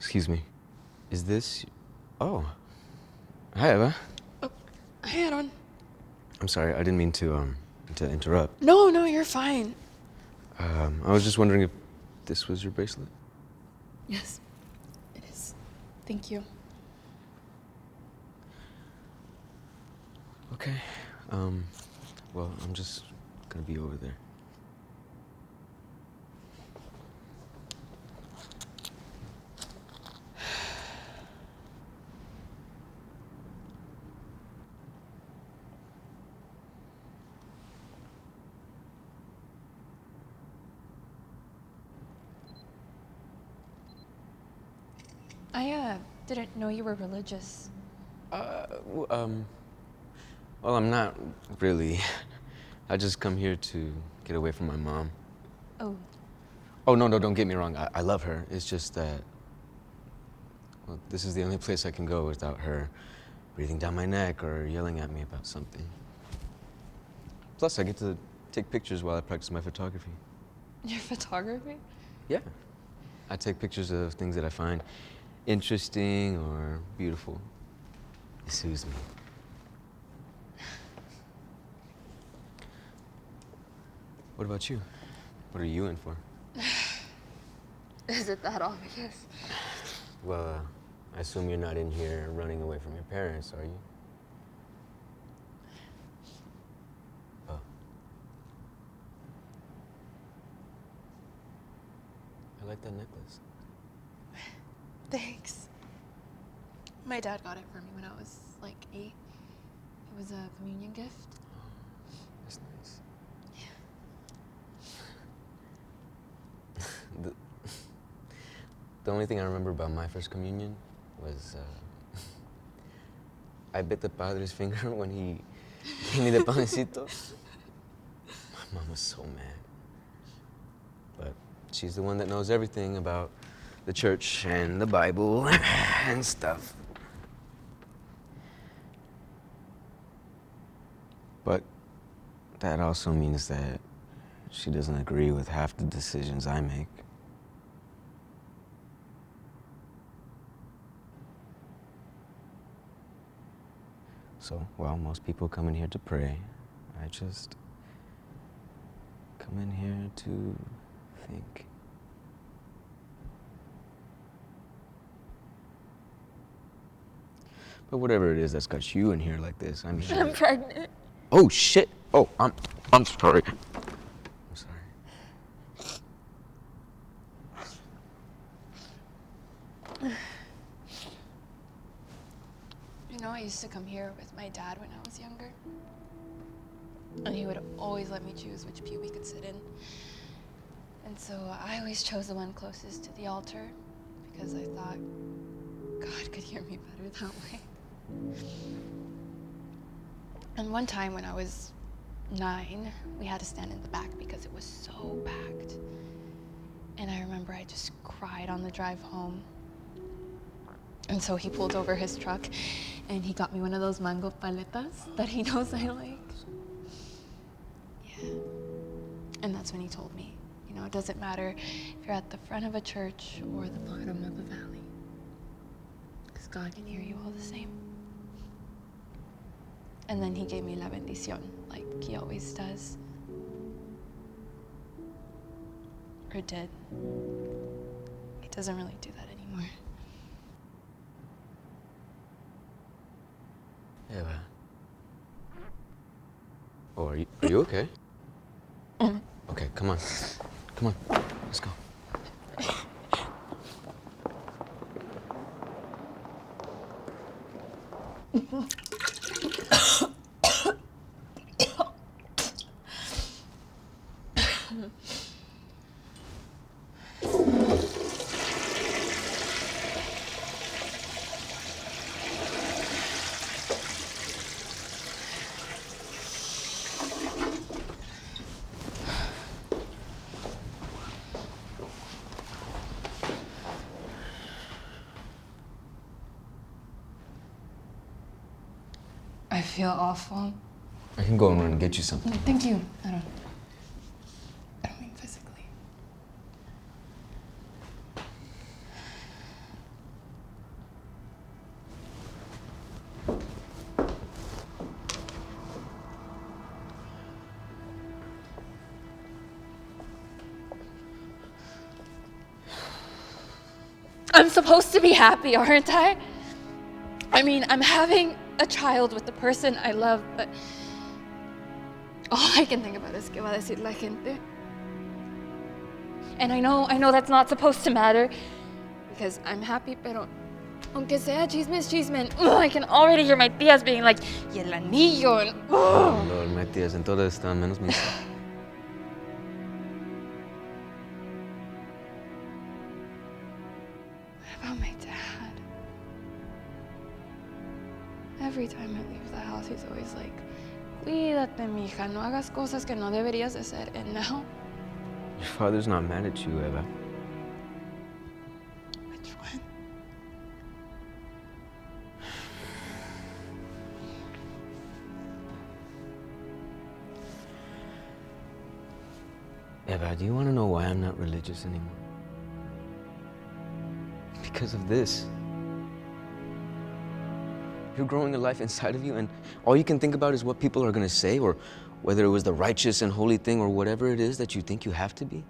Excuse me. Is this... Oh. Hi, Eva. Oh, hi, Aaron. I'm sorry, I didn't mean to interrupt. No, you're fine. I was just wondering if this was your bracelet? Yes, it is. Thank you. Okay. Well, I'm just gonna be over there. I didn't know you were religious. Well, I'm not really. I just come here to get away from my mom. Oh. Oh, no, don't get me wrong. I love her. It's just that, well, this is the only place I can go without her breathing down my neck or yelling at me about something. Plus, I get to take pictures while I practice my photography. Your photography? Yeah. I take pictures of things that I find interesting or beautiful. It soothes me. What about you? What are you in for? Is it that obvious? Well, I assume you're not in here running away from your parents, are you? Oh. I like that necklace. Thanks. My dad got it for me when I was like 8. It was a communion gift. Oh, that's nice. Yeah. The only thing I remember about my first communion was I bit the padre's finger when he gave me the panecito. My mom was so mad. But she's the one that knows everything about the church and the Bible and stuff. But that also means that she doesn't agree with half the decisions I make. So, while most people come in here to pray, I just come in here to think. But whatever it is that's got you in here like this, I'm here. I'm pregnant. Oh, shit. Oh, I'm sorry. I'm sorry. You know, I used to come here with my dad when I was younger. And he would always let me choose which pew we could sit in. And so I always chose the one closest to the altar because I thought God could hear me better that way. And one time when I was 9, we had to stand in the back because it was so packed. And I remember I just cried on the drive home. And so he pulled over his truck and he got me one of those mango paletas that he knows I like. Yeah. And that's when he told me, you know, it doesn't matter if you're at the front of a church or the bottom of a valley. God can hear you all the same. And then he gave me la bendición, like he always does. Or did. He doesn't really do that anymore. Eva. Oh, are you okay? Okay, come on. Come on, let's go. I feel awful. I can go and run and get you something. Thank you. I don't mean physically. I'm supposed to be happy, aren't I? I mean, I'm having a child with the person I love, but all I can think about is qué va a decir la gente. And I know that's not supposed to matter because I'm happy, pero aunque sea chisme es chisme, and I can already hear my tías being like, y el anillo, and Oh, Lord, my tías en todas están menos mis. What about my dad? Every time I leave the house, he's always like, cuídate, mija, no hagas cosas que no deberías de hacer. And now? Your father's not mad at you, Eva. Which one? Eva, do you want to know why I'm not religious anymore? Because of this. You're growing a life inside of you, and all you can think about is what people are going to say, or whether it was the righteous and holy thing, or whatever it is that you think you have to be.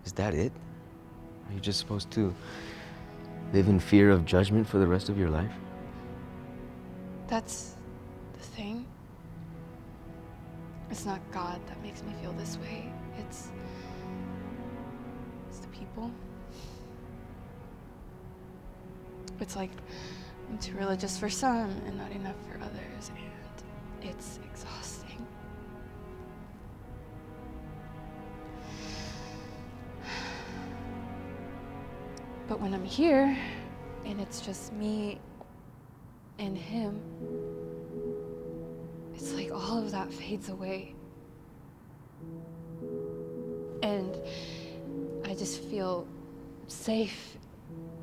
Is that it? Are you just supposed to live in fear of judgment for the rest of your life? That's the thing. It's not God that makes me feel this way. It's the people. It's like I'm too religious for some and not enough for others, and it's exhausting. But when I'm here, and it's just me and him, it's like all of that fades away. And I just feel safe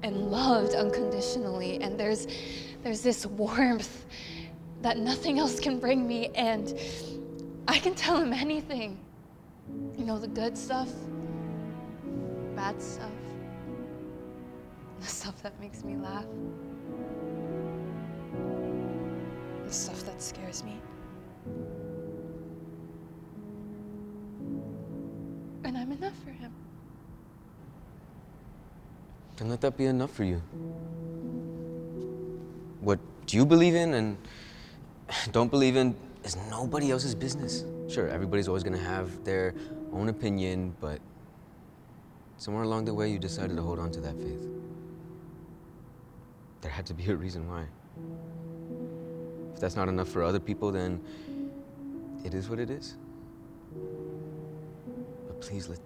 and loved unconditionally, and there's this warmth that nothing else can bring me, and I can tell him anything. You know, the good stuff, bad stuff, the stuff that makes me laugh, the stuff that scares me. And I'm enough for him. Then let that be enough for you. What you believe in and don't believe in is nobody else's business. Sure, everybody's always gonna have their own opinion, but somewhere along the way you decided to hold on to that faith. There had to be a reason why. If that's not enough for other people, then it is what it is. But please let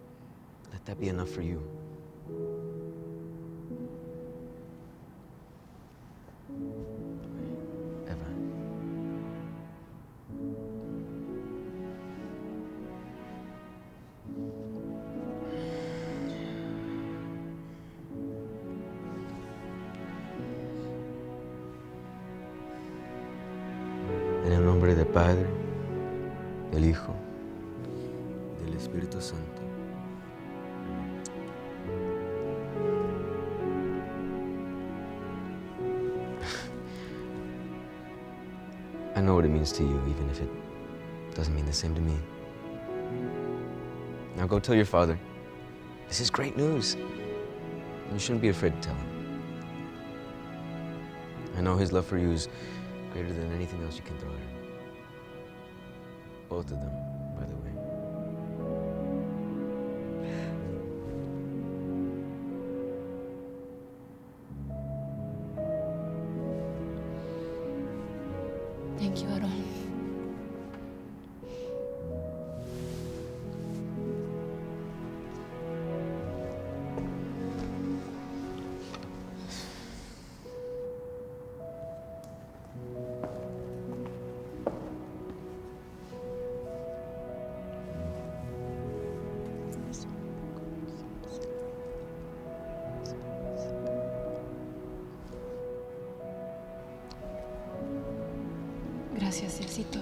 that be enough for you. Eva. En el nombre del Padre, del Hijo, del Espíritu Santo. I know what it means to you, even if it doesn't mean the same to me. Now go tell your father. This is great news. You shouldn't be afraid to tell him. I know his love for you is greater than anything else you can throw at him. Both of them, by the way. Thank you, Aaron. Gracias, Diosito.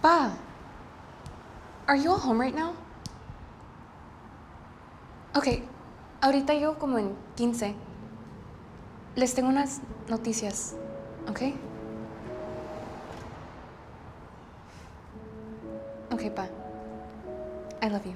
Pa, are you all home right now? Okay, ahorita llego como en 15. Les tengo unas noticias, ¿ok? Okay, Pa. I love you.